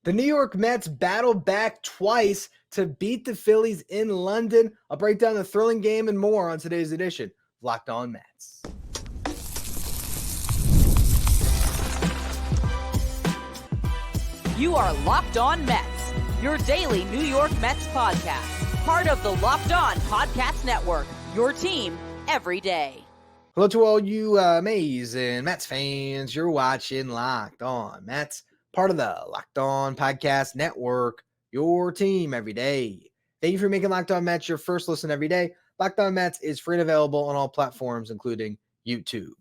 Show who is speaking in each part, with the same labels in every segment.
Speaker 1: The New York Mets battled back twice to beat the Phillies in London. I'll break down the thrilling game and more on today's edition of Locked On Mets.
Speaker 2: You are Locked On Mets, your daily New York Mets podcast. Part of the Locked On Podcast Network, your team every day.
Speaker 1: Hello to all you amazing Mets fans. You're watching Locked On Mets, part of the Locked On Podcast Network, your team every day. Thank you for making Locked On Mets your first listen every day. Locked On Mets is free and available on all platforms, including YouTube.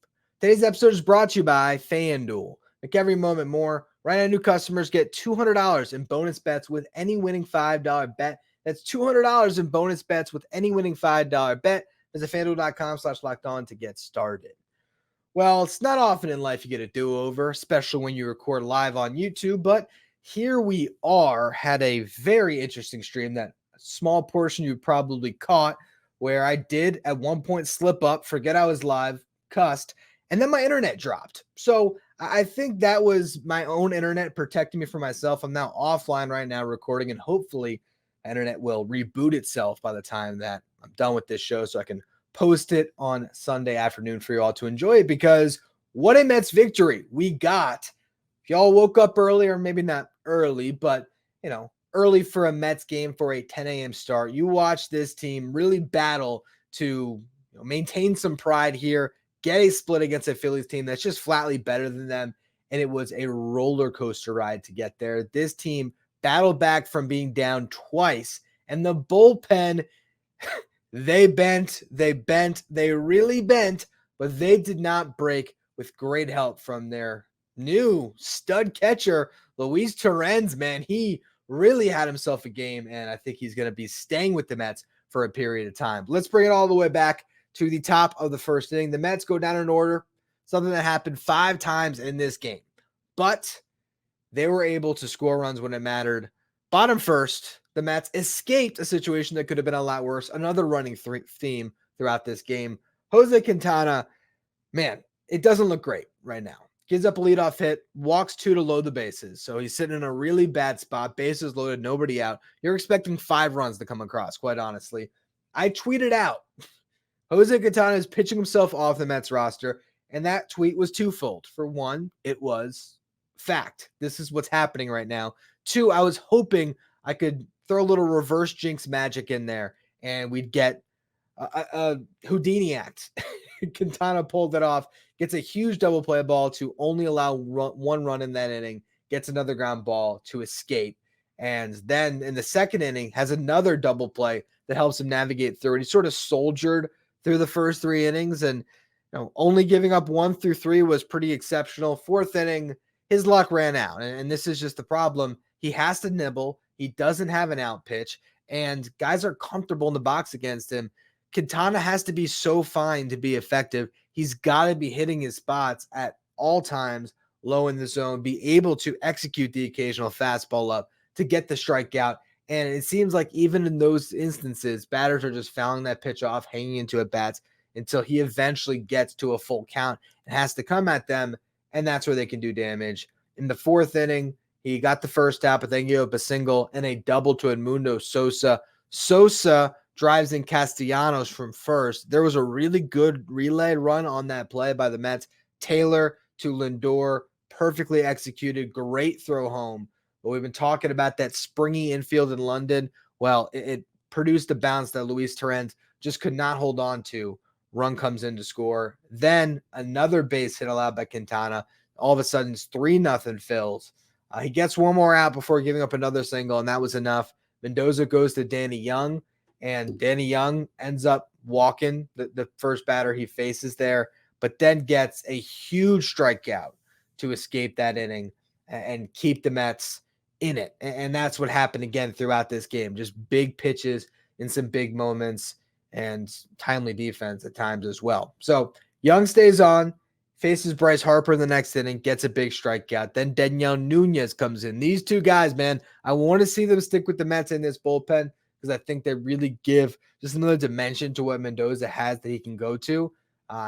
Speaker 1: Today's episode is brought to you by FanDuel. Make every moment more. Right now, new customers get $200 in bonus bets with any winning $5 bet. That's $200 in bonus bets with any winning $5 bet. Visit FanDuel.com/lockedon to get started. Well, it's not often in life you get a do-over, especially when you record live on YouTube, but here we are. Had a very interesting stream that a small portion you probably caught, where I did at one point slip up, forget I was live, cussed, and then my internet dropped. So I think that was my own internet protecting me from myself. I'm now offline right now recording, and hopefully the internet will reboot itself by the time that I'm done with this show so I can post it on Sunday afternoon for you all to enjoy it, because what a Mets victory we got. If y'all woke up early, or maybe not early, but early for a Mets game for a 10 a.m. start, you watch this team really battle to maintain some pride here, get a split against a Phillies team that's just flatly better than them, and it was a roller coaster ride to get there. This team battled back from being down twice, and the bullpen, they really bent, but they did not break with great help from their new stud catcher, Luis Torrens. Man, he really had himself a game, and I think he's going to be staying with the Mets for a period of time. Let's bring it all the way back to the top of the first inning. The Mets go down in order, something that happened 5 times in this game, but they were able to score runs when it mattered. Bottom first, the Mets escaped a situation that could have been a lot worse. Another running theme throughout this game. Jose Quintana, man, it doesn't look great right now. Gives up a leadoff hit, walks 2 to load the bases. So he's sitting in a really bad spot. Bases loaded, nobody out. You're expecting 5 runs to come across, quite honestly. I tweeted out, Jose Quintana is pitching himself off the Mets roster, and that tweet was twofold. For one, it was fact. This is what's happening right now. 2, I was hoping I could throw a little reverse jinx magic in there, and we'd get a Houdini act. Quintana pulled it off, gets a huge double play ball to only allow 1 run in that inning, gets another ground ball to escape, and then in the second inning has another double play that helps him navigate through it. He sort of soldiered through the first 3 innings, and only giving up 1 through 3 was pretty exceptional. 4th inning, his luck ran out, and this is just the problem. He has to nibble. He doesn't have an out pitch, and guys are comfortable in the box against him. Quintana has to be so fine to be effective. He's got to be hitting his spots at all times, low in the zone, be able to execute the occasional fastball up to get the strikeout. And it seems like even in those instances, batters are just fouling that pitch off, hanging into at bats until he eventually gets to a full count and has to come at them, and that's where they can do damage. In the 4th inning, he got the first out, but then gave up a single and a double to Edmundo Sosa. Sosa drives in Castellanos from first. There was a really good relay run on that play by the Mets. Taylor to Lindor, perfectly executed, great throw home. But we've been talking about that springy infield in London. Well, it produced a bounce that Luis Torrens just could not hold on to. Run comes in to score. Then another base hit allowed by Quintana. All of a sudden, it's 3-0 Phils. He gets 1 more out before giving up another single, and that was enough. Mendoza goes to Danny Young, and Danny Young ends up walking the first batter he faces there, but then gets a huge strikeout to escape that inning and keep the Mets in it. And that's what happened again throughout this game. Just big pitches in some big moments and timely defense at times as well. So Young stays on, faces Bryce Harper in the next inning, gets a big strikeout. Then Daniel Nunez comes in. These 2 guys, man, I want to see them stick with the Mets in this bullpen because I think they really give just another dimension to what Mendoza has that he can go to.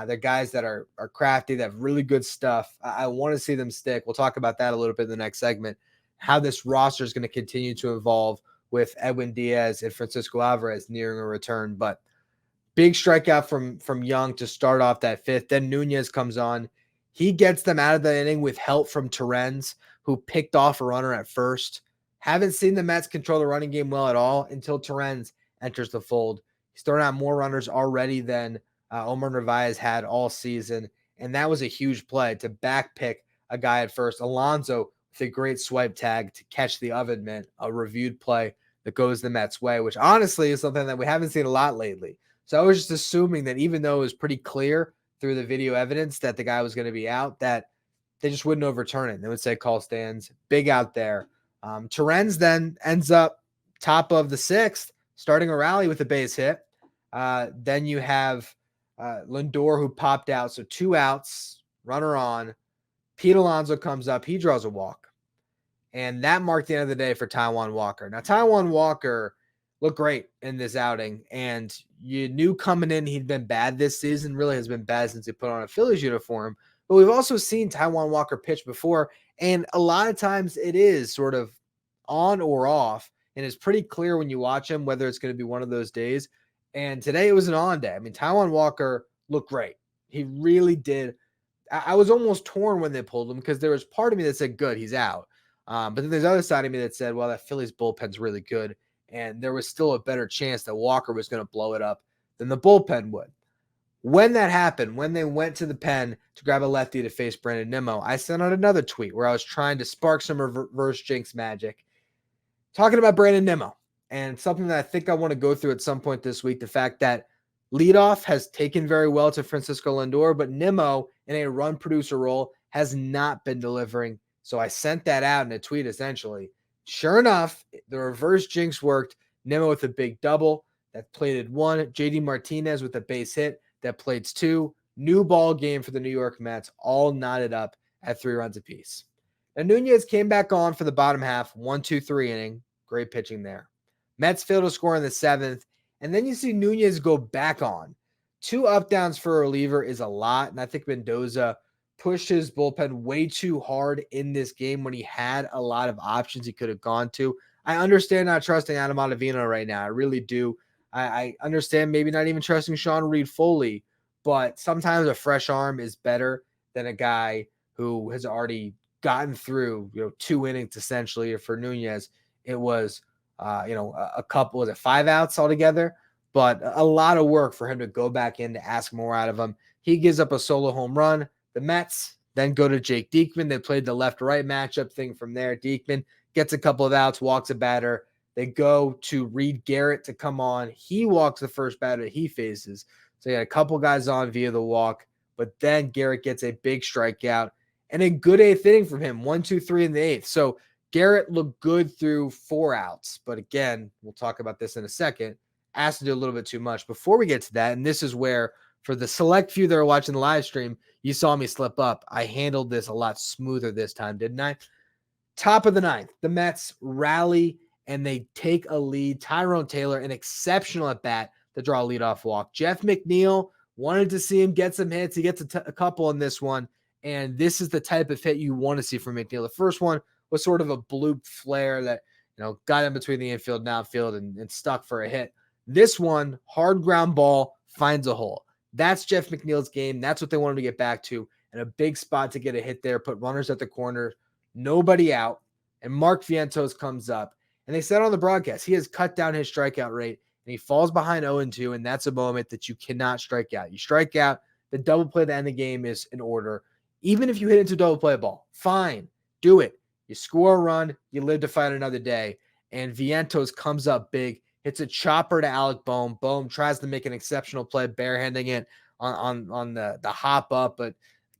Speaker 1: They're guys that are crafty, that have really good stuff. I want to see them stick. We'll talk about that a little bit in the next segment. how this roster is going to continue to evolve with Edwin Diaz and Francisco Alvarez nearing a return. But big strikeout from Young to start off that fifth. Then Nunez comes on. He gets them out of the inning with help from Torrens, who picked off a runner at first. Haven't seen the Mets control the running game well at all until Torrens enters the fold. He's thrown out more runners already than Omar Narvaez had all season, and that was a huge play to back pick a guy at first. Alonso with a great swipe tag to catch the oven mitt, a reviewed play that goes the Mets' way, which honestly is something that we haven't seen a lot lately. So I was just assuming that even though it was pretty clear through the video evidence that the guy was going to be out, that they just wouldn't overturn it. They would say call stands. Big out there. Torrens then ends up top of the sixth, starting a rally with a base hit. Then you have Lindor, who popped out. So 2 outs, runner on. Pete Alonso comes up. He draws a walk. And that marked the end of the day for Taijuan Walker. Now, Taijuan Walker looked great in this outing. And you knew coming in he'd been bad this season. Really has been bad since he put on a Phillies uniform. But we've also seen Taijuan Walker pitch before. And a lot of times it is sort of on or off. And it's pretty clear when you watch him whether it's going to be one of those days. And today it was an on day. I mean, Taijuan Walker looked great. He really did. I was almost torn when they pulled him because there was part of me that said, good, he's out. But then there's other side of me that said, well, that Phillies bullpen's really good. And there was still a better chance that Walker was going to blow it up than the bullpen would. When that happened, when they went to the pen to grab a lefty to face Brandon Nimmo, I sent out another tweet where I was trying to spark some reverse jinx magic, talking about Brandon Nimmo and something that I think I want to go through at some point this week, the fact that leadoff has taken very well to Francisco Lindor, but Nimmo in a run producer role has not been delivering. So I sent that out in a tweet essentially. Sure enough, the reverse jinx worked. Nimmo with a big double that plated 1. JD Martinez with a base hit that plates 2. New ball game for the New York Mets, all knotted up at 3 runs apiece. Now Nunez came back on for the bottom half, 1-2-3 inning. Great pitching there. Mets failed to score in the 7th, and then you see Nunez go back on. 2 up downs for a reliever is a lot, and I think Mendoza pushed his bullpen way too hard in this game when he had a lot of options he could have gone to. I understand not trusting Adam Ottavino right now. I really do. I understand maybe not even trusting Sean Reed fully, but sometimes a fresh arm is better than a guy who has already gotten through, 2 innings essentially. For Nunez, it was, a couple, was it 5 outs altogether? But a lot of work for him to go back in to ask more out of him. He gives up a solo home run. The Mets then go to Jake Diekman. They played the left-right matchup thing from there. Diekman gets a couple of outs, walks a batter. They go to Reed Garrett to come on. He walks the first batter that he faces. So you got a couple guys on via the walk, but then Garrett gets a big strikeout and a good 8th inning from him, 1-2-3 in the 8th. So Garrett looked good through 4 outs. But again, we'll talk about this in a second, asked to do a little bit too much. Before we get to that, and this is where, for the select few that are watching the live stream, you saw me slip up. I handled this a lot smoother this time, didn't I? Top of the 9th, the Mets rally and they take a lead. Tyrone Taylor, an exceptional at bat to draw a leadoff walk. Jeff McNeil, wanted to see him get some hits. He gets a couple in this one, and this is the type of hit you want to see from McNeil. The first one was sort of a bloop flare that got in between the infield and outfield and stuck for a hit. This one, hard ground ball, finds a hole. That's Jeff McNeil's game. That's what they wanted to get back to. And a big spot to get a hit there, put runners at the corner, nobody out. And Mark Vientos comes up. And they said on the broadcast, he has cut down his strikeout rate, and he falls behind 0-2, and that's a moment that you cannot strike out. You strike out, the double play at the end of the game is in order. Even if you hit into a double play ball, fine, do it. You score a run, you live to fight another day. And Vientos comes up big, hits a chopper to Alec Bohm. Bohm tries to make an exceptional play, barehanding it on the hop up, but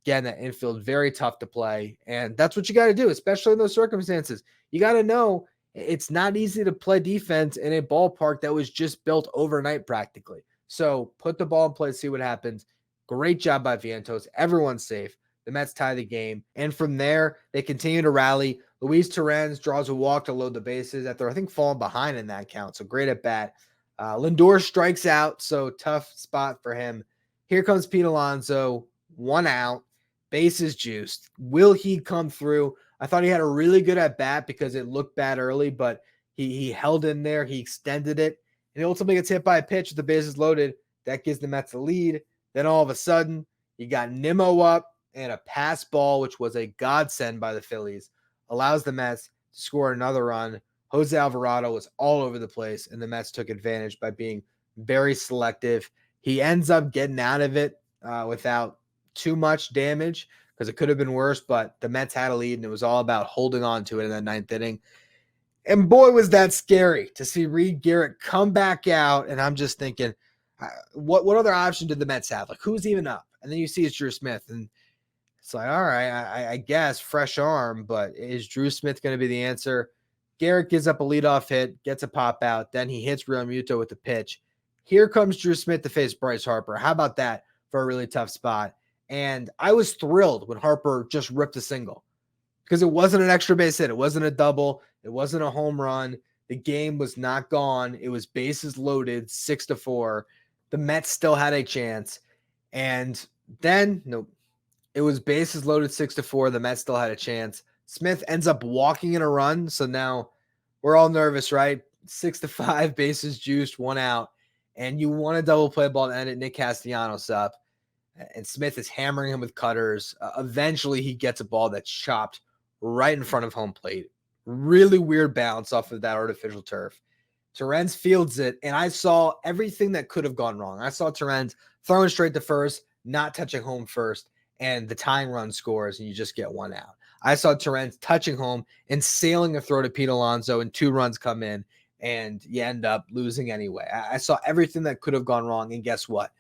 Speaker 1: again, that infield, very tough to play. And that's what you got to do, especially in those circumstances. You got to know it's not easy to play defense in a ballpark that was just built overnight practically. So put the ball in play, see what happens. Great job by Vientos. Everyone's safe. The Mets tie the game. And from there, they continue to rally. Luis Torrens draws a walk to load the bases after, I think, falling behind in that count. So great at bat. Lindor strikes out, so tough spot for him. Here comes Pete Alonso, 1 out, bases juiced. Will he come through I thought he had a really good at bat because it looked bad early, but he held in there. He extended it, and he ultimately gets hit by a pitch with the bases loaded. That gives the Mets the lead. Then all of a sudden, you got Nimmo up, and a pass ball, which was a godsend by the Phillies, allows the Mets to score another run. Jose Alvarado was all over the place, and the Mets took advantage by being very selective. He ends up getting out of it without too much damage because it could have been worse, but the Mets had a lead, and it was all about holding on to it in that ninth inning. And boy, was that scary to see Reed Garrett come back out, and I'm just thinking, what other option did the Mets have? Like, who's even up? And then you see it's Drew Smith, and it's like, all right, I guess fresh arm, but is Drew Smith going to be the answer? Garrett gives up a leadoff hit, gets a pop out, then he hits Real Muto with the pitch. Here comes Drew Smith to face Bryce Harper. How about that for a really tough spot? And I was thrilled when Harper just ripped a single because it wasn't an extra base hit. It wasn't a double. It wasn't a home run. The game was not gone. It was bases loaded, 6-4. The Mets still had a chance. And then, it was bases loaded 6-4. The Mets still had a chance. Smith ends up walking in a run. So now we're all nervous, right? 6-5, bases juiced, 1 out. And you want a double play ball to end it. Nick Castellanos up. And Smith is hammering him with cutters. Eventually, he gets a ball that's chopped right in front of home plate. Really weird bounce off of that artificial turf. Torrens fields it, and I saw everything that could have gone wrong. I saw Torrens throwing straight to first, not touching home first, and the tying run scores, and you just get 1 out. I saw Torrens touching home and sailing a throw to Pete Alonso, and 2 runs come in, and you end up losing anyway. I saw everything that could have gone wrong, and guess what?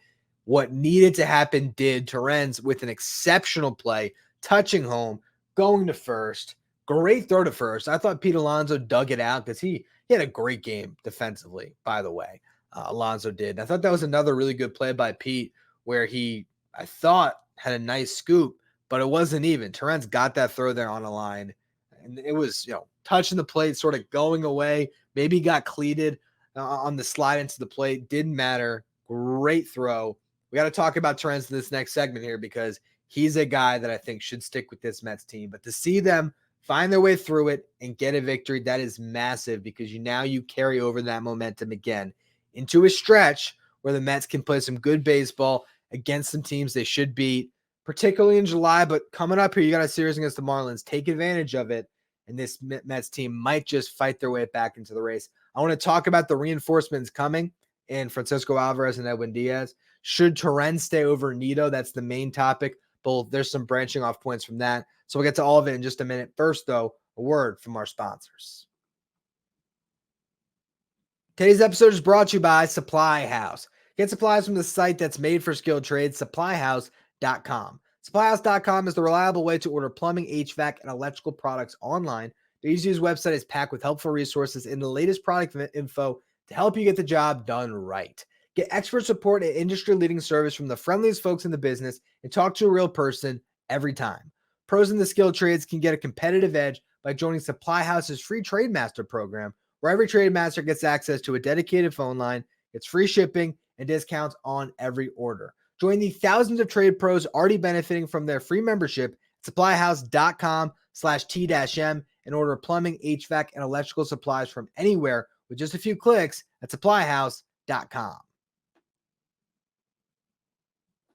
Speaker 1: What needed to happen did. Torrens with an exceptional play, touching home, going to first. Great throw to first. I thought Pete Alonso dug it out because he had a great game defensively, by the way. Alonso did. And I thought that was another really good play by Pete where he, I thought, had a nice scoop, but it wasn't even. Torrens got that throw there on a line. And it was, touching the plate, sort of going away. Maybe he got cleated on the slide into the plate. Didn't matter. Great throw. We got to talk about Torrens in this next segment here because he's a guy that I think should stick with this Mets team. But to see them find their way through it and get a victory, that is massive because you carry over that momentum again into a stretch where the Mets can play some good baseball against some teams they should beat, particularly in July. But coming up here, you got a series against the Marlins. Take advantage of it, and this Mets team might just fight their way back into the race. I want to talk about the reinforcements coming in Francisco Alvarez and Edwin Diaz. Should Torrens stay over Nido? That's the main topic. But there's some branching off points from that. So we'll get to all of it in just a minute. First, though, a word from our sponsors. Today's episode is brought to you by SupplyHouse. Get supplies from the site that's made for skilled trades, SupplyHouse.com. SupplyHouse.com is the reliable way to order plumbing, HVAC, and electrical products online. The easy-to-use website is packed with helpful resources and the latest product info to help you get the job done right. Get expert support and industry-leading service from the friendliest folks in the business and talk to a real person every time. Pros in the skilled trades can get a competitive edge by joining Supply House's free Trade Master program, where every Trade Master gets access to a dedicated phone line, gets free shipping, and discounts on every order. Join the thousands of trade pros already benefiting from their free membership at supplyhouse.com/T-M and order plumbing, HVAC, and electrical supplies from anywhere with just a few clicks at supplyhouse.com.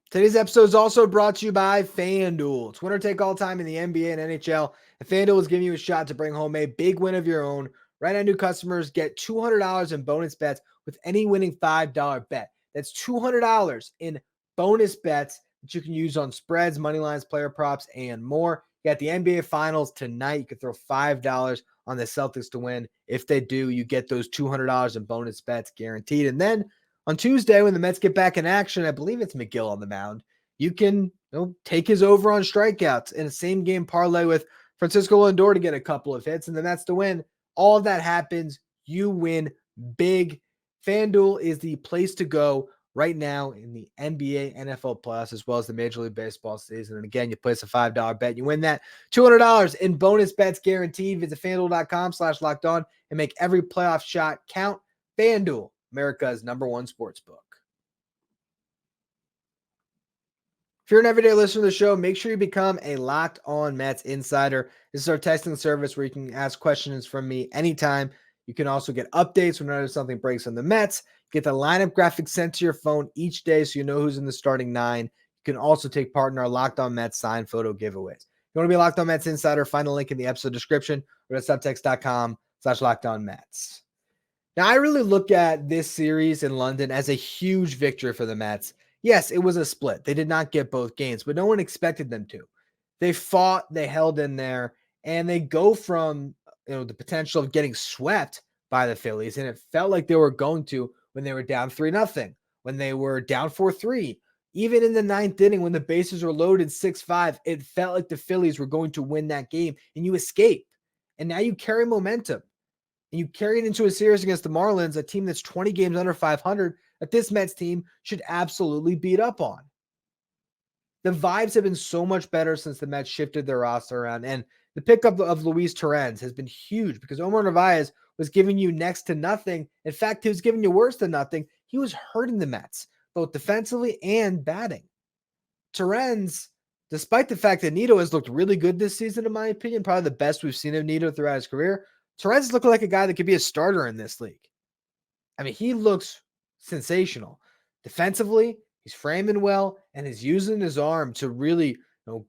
Speaker 1: Today's episode is also brought to you by FanDuel. It's winner take all time in the NBA and NHL, and FanDuel is giving you a shot to bring home a big win of your own. Right now, new customers get $200 in bonus bets with any winning $5 bet. That's $200 in bonus bets that you can use on spreads, money lines, player props, and more. You got the NBA Finals tonight. You can throw $5 on the Celtics to win. If they do, you get those $200 in bonus bets guaranteed. And then on Tuesday, when the Mets get back in action, I believe it's McGill on the mound, you can take his over on strikeouts in a same-game parlay with Francisco Lindor to get a couple of hits and the Mets to win. All of that happens. You win big. FanDuel is the place to go right now in the NBA, NFL playoffs, as well as the Major League Baseball season. And again, you place a $5 bet. You win that $200 in bonus bets guaranteed. Visit FanDuel.com/lockedon and make every playoff shot count. FanDuel, America's #1 sportsbook. If you're an everyday listener to the show, make sure you become a Locked On Mets insider. This is our texting service where you can ask questions from me anytime. You can also get updates whenever something breaks on the Mets. Get the lineup graphics sent to your phone each day so you know who's in the starting nine. You can also take part in our Locked On Mets signed photo giveaways. If you want to be a Locked On Mets insider, find the link in the episode description or at subtext.com/LockedOnMets. Now, I really look at this series in London as a huge victory for the Mets. Yes, it was a split. They did not get both games, but no one expected them to. They fought, they held in there, and they go from the potential of getting swept by the Phillies, and it felt like they were going to when they were down 3-0, when they were down 4-3. Even in the ninth inning, when the bases were loaded 6-5, it felt like the Phillies were going to win that game, and you escape. And now you carry momentum. And you carry it into a series against the Marlins, a team that's 20 games under 500, that this Mets team should absolutely beat up on. The vibes have been so much better since the Mets shifted their roster around. And the pickup of Luis Torrens has been huge because Omar Narvaez was giving you next to nothing. In fact, he was giving you worse than nothing. He was hurting the Mets, both defensively and batting. Torrens, despite the fact that Nido has looked really good this season, in my opinion, probably the best we've seen of Nido throughout his career, Torrens is looking like a guy that could be a starter in this league. I mean, he looks sensational. Defensively, he's framing well, and he's using his arm to really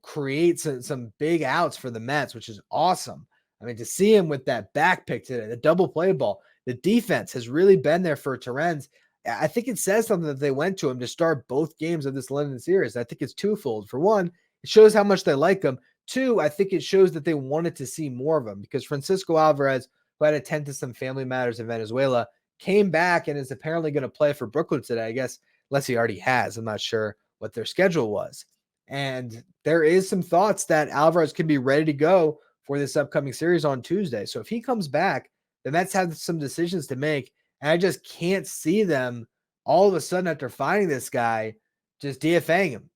Speaker 1: create some big outs for the Mets, which is awesome. I mean, to see him with that back pick today, the double play ball, the defense has really been there for Torrens. I think it says something that they went to him to start both games of this London series. I think it's twofold. For one, it shows how much they like him. Two, I think it shows that they wanted to see more of him because Francisco Alvarez, who had to attend to some family matters in Venezuela, came back and is apparently going to play for Brooklyn today, I guess, unless he already has. I'm not sure what their schedule was. And there is some thoughts that Alvarez could be ready to go for this upcoming series on Tuesday. So if he comes back, the Mets have some decisions to make, and I just can't see them all of a sudden after finding this guy just DFAing him.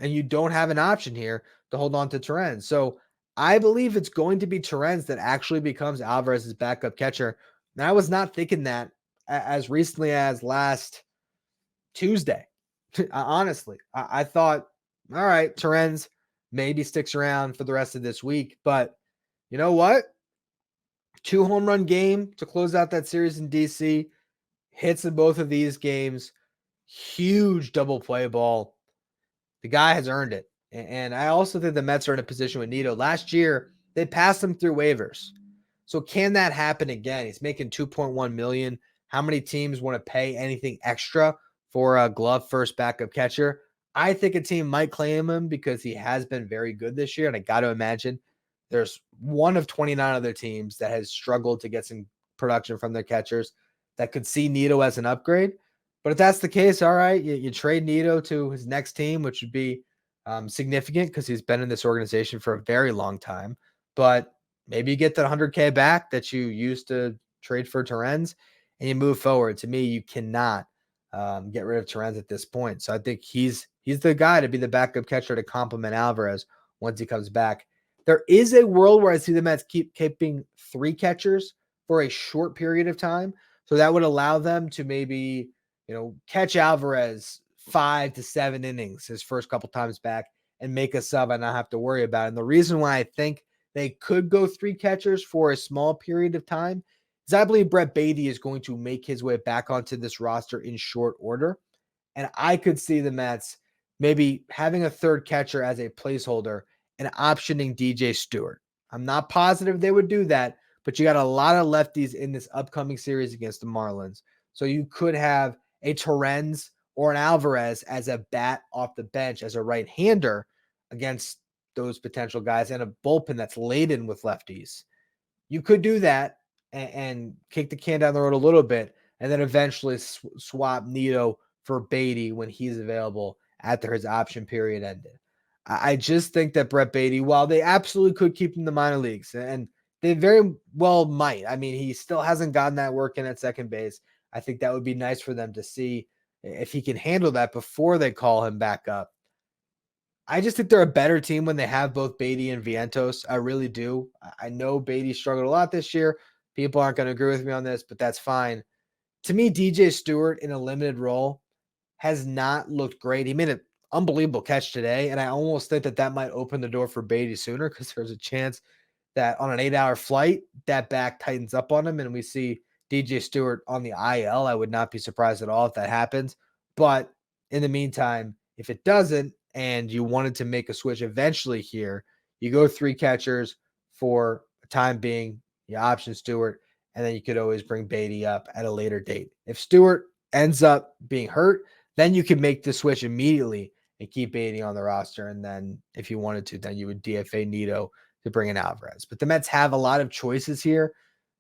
Speaker 1: And you don't have an option here to hold on to Torrens. So I believe it's going to be Torrens that actually becomes Alvarez's backup catcher. And I was not thinking that as recently as last Tuesday. Honestly, I thought, all right, Torrens maybe sticks around for the rest of this week. But you know what? 2 home run game to close out that series in DC. Hits in both of these games. Huge double play ball. The guy has earned it. And I also think the Mets are in a position with Nido. Last year, they passed him through waivers. So can that happen again? He's making $2.1 million. How many teams want to pay anything extra for a glove first backup catcher? I think a team might claim him because he has been very good this year. And I got to imagine there's one of 29 other teams that has struggled to get some production from their catchers that could see Nido as an upgrade. But if that's the case, all right, you trade Nido to his next team, which would be significant because he's been in this organization for a very long time. But maybe you get that $100K back that you used to trade for Torrens and you move forward. To me, you cannot get rid of Torrens at this point. So I think he's the guy to be the backup catcher to complement Alvarez once he comes back. There is a world where I see the Mets keeping 3 catchers for a short period of time. So that would allow them to maybe catch Alvarez 5 to 7 innings his first couple times back and make a sub and not have to worry about it. And the reason why I think they could go 3 catchers for a small period of time is I believe Brett Baty is going to make his way back onto this roster in short order. And I could see the Mets maybe having a third catcher as a placeholder and optioning DJ Stewart. I'm not positive they would do that, but you got a lot of lefties in this upcoming series against the Marlins. So you could have a Torrens or an Alvarez as a bat off the bench as a right-hander against those potential guys and a bullpen that's laden with lefties. You could do that and kick the can down the road a little bit and then eventually swap Nido for Baty when he's available after his option period ended. I just think that Brett Baty, while they absolutely could keep him in the minor leagues, and they very well might. I mean, he still hasn't gotten that work in at second base. I think that would be nice for them to see if he can handle that before they call him back up. I just think they're a better team when they have both Baty and Vientos. I really do. I know Baty struggled a lot this year. People aren't going to agree with me on this, but that's fine. To me, DJ Stewart in a limited role has not looked great. He made unbelievable catch today. And I almost think that might open the door for Beatty sooner, because there's a chance that on an 8-hour flight, that back tightens up on him and we see DJ Stewart on the IL. I would not be surprised at all if that happens. But in the meantime, if it doesn't and you wanted to make a switch eventually here, you go 3 catchers for the time being, you option Stewart, and then you could always bring Beatty up at a later date. If Stewart ends up being hurt, then you can make the switch immediately and keep Beatty on the roster. And then if you wanted to, then you would DFA Nido to bring in Alvarez. But the Mets have a lot of choices here,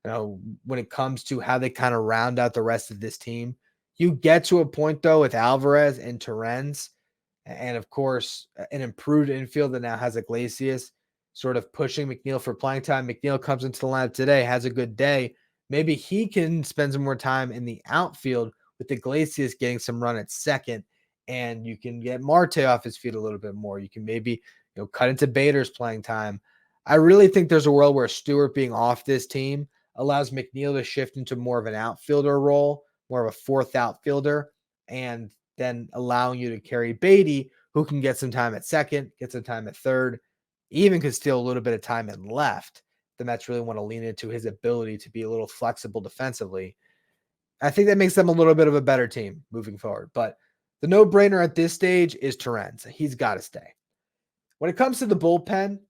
Speaker 1: when it comes to how they kind of round out the rest of this team. You get to a point, though, with Alvarez and Torrens, and of course, an improved infield that now has Iglesias sort of pushing McNeil for playing time. McNeil comes into the lineup today, has a good day. Maybe he can spend some more time in the outfield with Iglesias getting some run at second, and you can get Marte off his feet a little bit more. You can maybe cut into Bader's playing time. I really think there's a world where Stewart being off this team allows McNeil to shift into more of an outfielder role, more of a fourth outfielder, and then allowing you to carry Beatty, who can get some time at second, get some time at third, even could steal a little bit of time at left. The Mets really want to lean into his ability to be a little flexible defensively. I think that makes them a little bit of a better team moving forward. But the no-brainer at this stage is Torrens. He's got to stay. When it comes to the bullpen,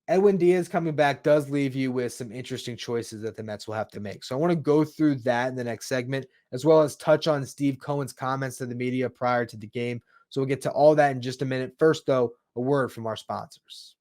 Speaker 1: Edwin Diaz coming back does leave you with some interesting choices that the Mets will have to make. So I want to go through that in the next segment, as well as touch on Steve Cohen's comments to the media prior to the game. So we'll get to all that in just a minute. First, though, a word from our sponsors.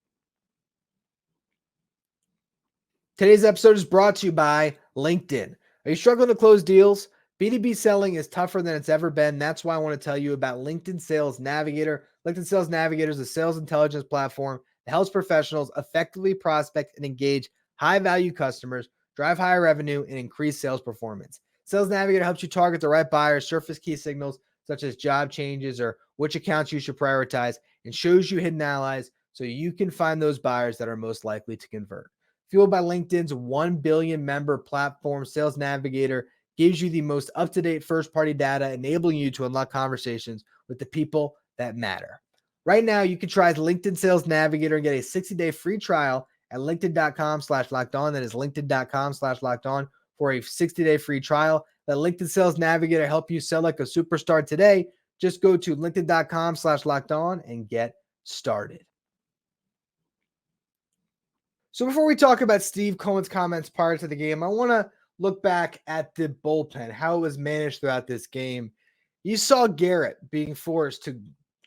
Speaker 1: Today's episode is brought to you by LinkedIn. Are you struggling to close deals? B2B selling is tougher than it's ever been. That's why I want to tell you about LinkedIn Sales Navigator. LinkedIn Sales Navigator is a sales intelligence platform that helps professionals effectively prospect and engage high-value customers, drive higher revenue, and increase sales performance. Sales Navigator helps you target the right buyers, surface key signals such as job changes or which accounts you should prioritize, and shows you hidden allies so you can find those buyers that are most likely to convert. Fueled by LinkedIn's 1 billion member platform, Sales Navigator gives you the most up-to-date first-party data, enabling you to unlock conversations with the people that matter. Right now, you can try LinkedIn Sales Navigator and get a 60-day free trial at linkedin.com/lockedon. That is linkedin.com/lockedon for a 60-day free trial. Let LinkedIn Sales Navigator help you sell like a superstar today. Just go to linkedin.com/lockedon and get started. So before we talk about Steve Cohen's comments prior to the game, I want to look back at the bullpen, how it was managed throughout this game. You saw Garrett being forced to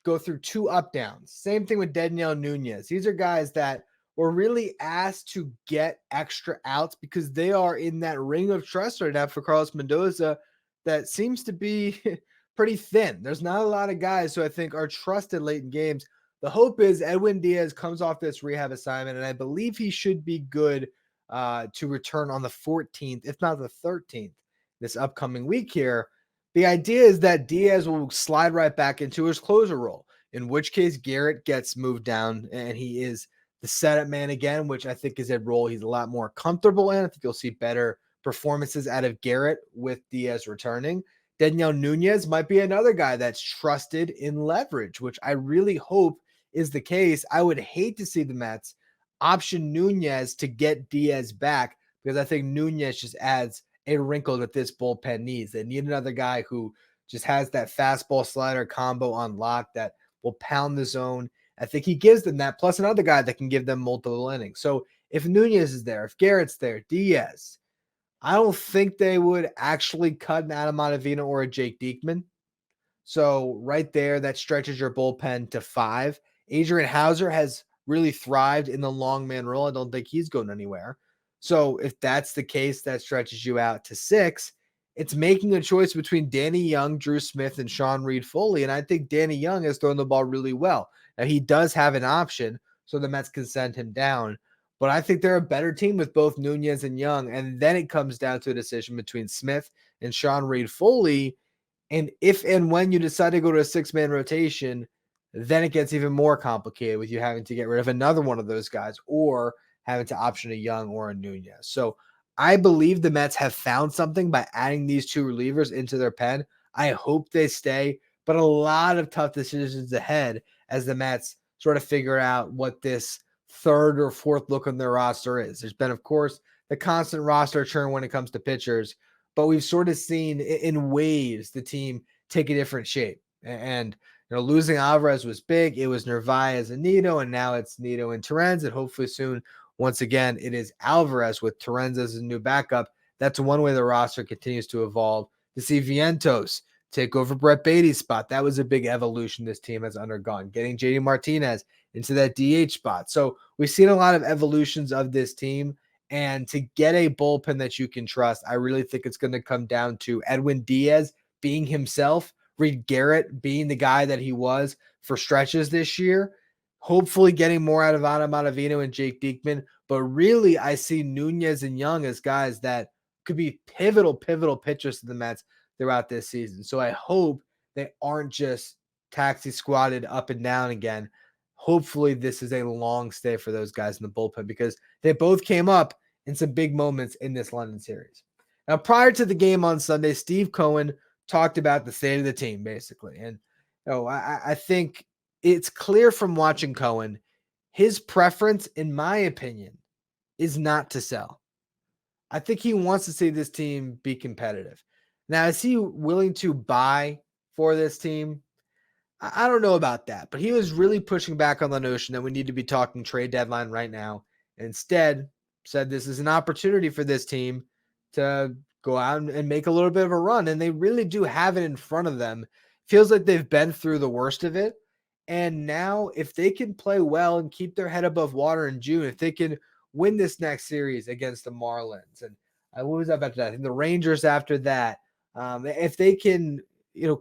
Speaker 1: go through 2 up downs. Same thing with Daniel Nunez. These are guys that were really asked to get extra outs because they are in that ring of trust right now for Carlos Mendoza that seems to be pretty thin. There's not a lot of guys who I think are trusted late in games. The hope is Edwin Diaz comes off this rehab assignment, and I believe he should be good to return on the 14th, if not the 13th, this upcoming week here. The idea is that Diaz will slide right back into his closer role, in which case Garrett gets moved down, and he is the setup man again, which I think is a role he's a lot more comfortable in. I think you'll see better performances out of Garrett with Diaz returning. Daniel Nunez might be another guy that's trusted in leverage, which I really hope is the case. I would hate to see the Mets option Nunez to get Diaz back, because I think Nunez just adds a wrinkle that this bullpen needs. They need another guy who just has that fastball slider combo on lock that will pound the zone. I think he gives them that, plus another guy that can give them multiple innings. So if Nunez is there, if Garrett's there, Diaz, I don't think they would actually cut an Adam Ottavino or a Jake Diekman. So right there, that stretches your bullpen to 5. Adrian Hauser has really thrived in the long man role. I don't think he's going anywhere. So if that's the case, that stretches you out to 6. It's making a choice between Danny Young, Drew Smith, and Sean Reed-Foley. And I think Danny Young has thrown the ball really well. Now, he does have an option, so the Mets can send him down. But I think they're a better team with both Nunez and Young. And then it comes down to a decision between Smith and Sean Reed-Foley. And if and when you decide to go to a 6-man rotation, then it gets even more complicated with you having to get rid of another one of those guys or having to option a Young or a Nunez. So I believe the Mets have found something by adding these 2 relievers into their pen. I hope they stay, but a lot of tough decisions ahead as the Mets sort of figure out what this third or fourth look on their roster is. There's been, of course, the constant roster churn when it comes to pitchers, but we've sort of seen in waves the team take a different shape. And losing Alvarez was big. It was Narvaez and Nido, and now it's Nido and Torrens, and hopefully soon, once again, it is Alvarez with Torrens as his new backup. That's one way the roster continues to evolve. To see Vientos take over Brett Beatty's spot, that was a big evolution this team has undergone, getting JD Martinez into that DH spot. So we've seen a lot of evolutions of this team, and to get a bullpen that you can trust, I really think it's going to come down to Edwin Diaz being himself, Reed Garrett being the guy that he was for stretches this year, hopefully getting more out of Adam Ottavino and Jake Diekman. But really, I see Nunez and Young as guys that could be pivotal pitchers to the Mets throughout this season. So I hope they aren't just taxi squatted up and down again. Hopefully this is a long stay for those guys in the bullpen, because they both came up in some big moments in this London series. Now, prior to the game on Sunday, Steve Cohen talked about the state of the team, basically. And I think it's clear from watching Cohen, his preference, in my opinion, is not to sell. I think he wants to see this team be competitive. Now, is he willing to buy for this team? I don't know about that, but he was really pushing back on the notion that we need to be talking trade deadline right now. Instead, said this is an opportunity for this team to go out and make a little bit of a run, and they really do have it in front of them. Feels like they've been through the worst of it, and now if they can play well and keep their head above water in June, if they can win this next series against the Marlins, and what was that after that? I think the Rangers after that, if they can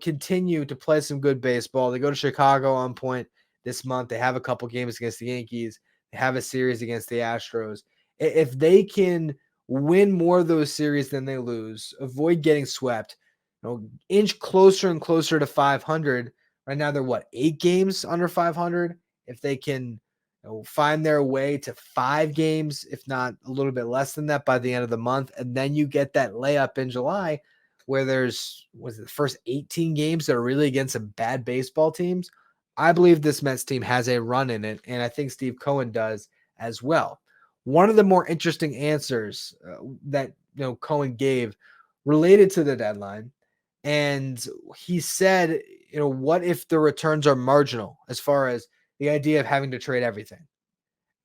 Speaker 1: continue to play some good baseball, they go to Chicago on point this month. They have a couple games against the Yankees. They have a series against the Astros. If they can win more of those series than they lose, avoid getting swept, inch closer and closer to 500. Right now, they're 8 games under 500. If they can find their way to 5 games, if not a little bit less than that by the end of the month, and then you get that layup in July where there's the first 18 games that are really against some bad baseball teams, I believe this Mets team has a run in it, and I think Steve Cohen does as well. One of the more interesting answers that Cohen gave related to the deadline, and he said, what if the returns are marginal as far as the idea of having to trade everything?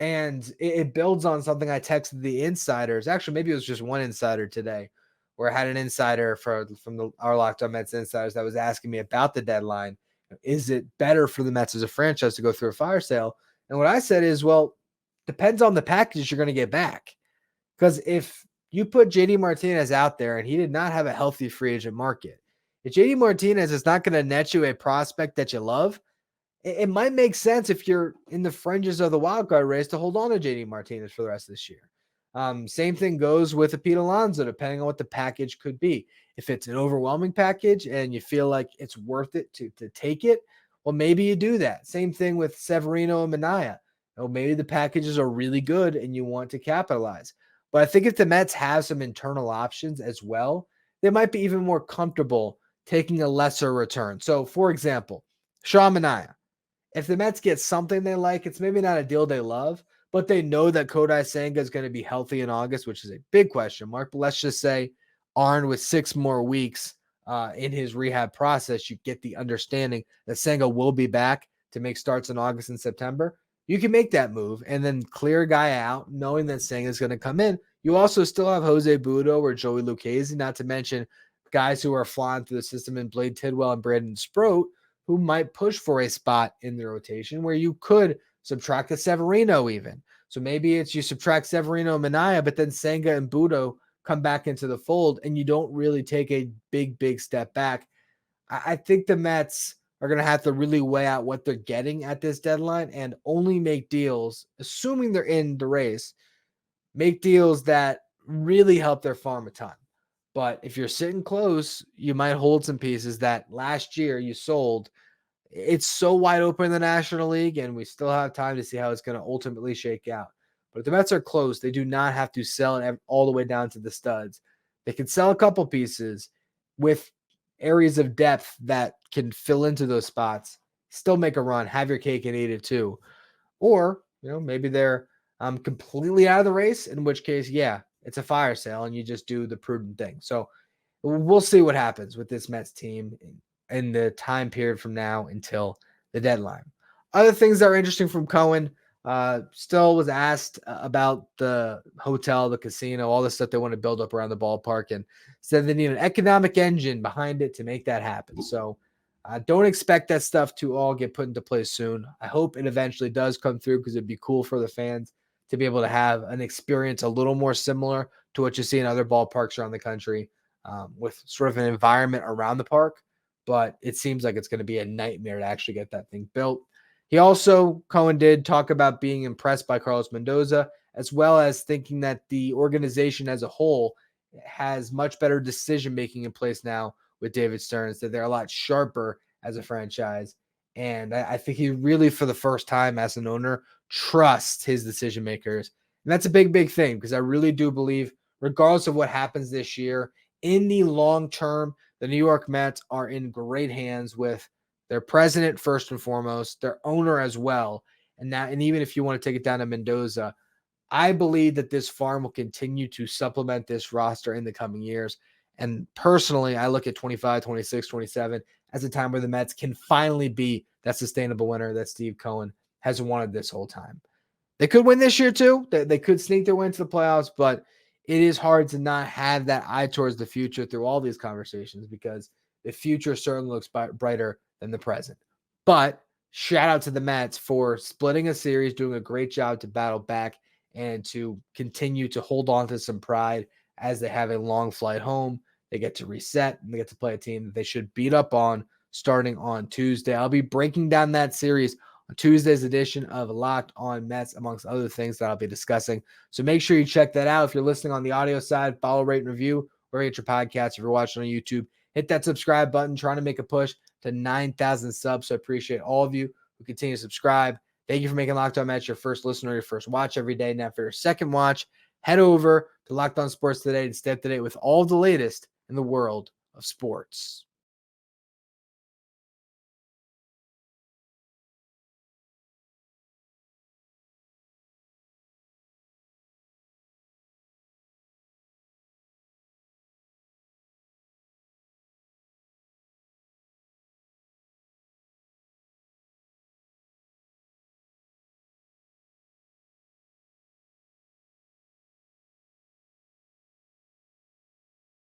Speaker 1: And it builds on something I texted the insiders. Actually, maybe it was just one insider today, where I had an insider from our Locked On Mets insiders that was asking me about the deadline. Is it better for the Mets as a franchise to go through a fire sale? And what I said is, well, depends on the package you're going to get back. Because if you put JD Martinez out there and he did not have a healthy free agent market, if JD Martinez is not going to net you a prospect that you love, it might make sense if you're in the fringes of the wildcard race to hold on to JD Martinez for the rest of this year. Same thing goes with a Pete Alonso, depending on what the package could be. If it's an overwhelming package and you feel like it's worth it to take it, well, maybe you do that. Same thing with Severino and Minaya. Maybe the packages are really good and you want to capitalize. But I think if the Mets have some internal options as well, they might be even more comfortable taking a lesser return. So, for example, Sean Minaya. If the Mets get something they like, it's maybe not a deal they love, but they know that Kodai Senga is going to be healthy in August, which is a big question mark. But let's just say, armed with 6 more weeks in his rehab process, you get the understanding that Senga will be back to make starts in August and September. You can make that move and then clear a guy out, knowing that Senga is going to come in. You also still have Jose Budo or Joey Lucchesi, not to mention guys who are flying through the system in Blade Tidwell and Brandon Sproat, who might push for a spot in the rotation where you could subtract the Severino even. So maybe it's you subtract Severino and Minaya, but then Senga and Budo come back into the fold and you don't really take a big step back. I think the Mets are going to have to really weigh out what they're getting at this deadline and only make deals, assuming they're in the race, make deals that really help their farm a ton. But if you're sitting close, you might hold some pieces that last year you sold. It's so wide open in the National League, and we still have time to see how it's going to ultimately shake out. But if the Mets are close, they do not have to sell it all the way down to the studs. They can sell a couple pieces with areas of depth that can fill into those spots, still make a run, have your cake and eat it too. Or, maybe they're completely out of the race, in which case, yeah, it's a fire sale and you just do the prudent thing. So we'll see what happens with this Mets team in the time period from now until the deadline. Other things that are interesting from Cohen, still was asked about the hotel, the casino, all the stuff they want to build up around the ballpark, and said they need an economic engine behind it to make that happen. So don't expect that stuff to all get put into place soon. I hope it eventually does come through because it'd be cool for the fans to be able to have an experience a little more similar to what you see in other ballparks around the country, with sort of an environment around the park. But it seems like it's going to be a nightmare to actually get that thing built. He also, Cohen did talk about being impressed by Carlos Mendoza, as well as thinking that the organization as a whole has much better decision-making in place now with David Stearns, that they're a lot sharper as a franchise. And I think he really, for the first time as an owner, trusts his decision makers. And that's a big, big thing, because I really do believe, regardless of what happens this year, in the long term, the New York Mets are in great hands with their president first and foremost, their owner as well. And even if you want to take it down to Mendoza, I believe that this farm will continue to supplement this roster in the coming years. And personally, I look at 25, 26, 27 as a time where the Mets can finally be that sustainable winner that Steve Cohen has wanted this whole time. They could win this year too. They could sneak their way into the playoffs, but it is hard to not have that eye towards the future through all these conversations, because the future certainly looks brighter than the present. But shout out to the Mets for splitting a series, doing a great job to battle back and to continue to hold on to some pride as they have a long flight home. They get to reset and they get to play a team that they should beat up on starting on Tuesday. I'll be breaking down that series on Tuesday's edition of Locked On Mets, amongst other things that I'll be discussing. So make sure you check that out. If you're listening on the audio side, follow, rate, and review where you get your podcasts. If you're watching on YouTube, hit that subscribe button. Trying to make a push to 9,000 subs. So I appreciate all of you who continue to subscribe. Thank you for making Locked On Mets your first listen or your first watch every day. Now for your second watch, head over to Locked On Sports Today and stay up to date with all the latest in the world of sports.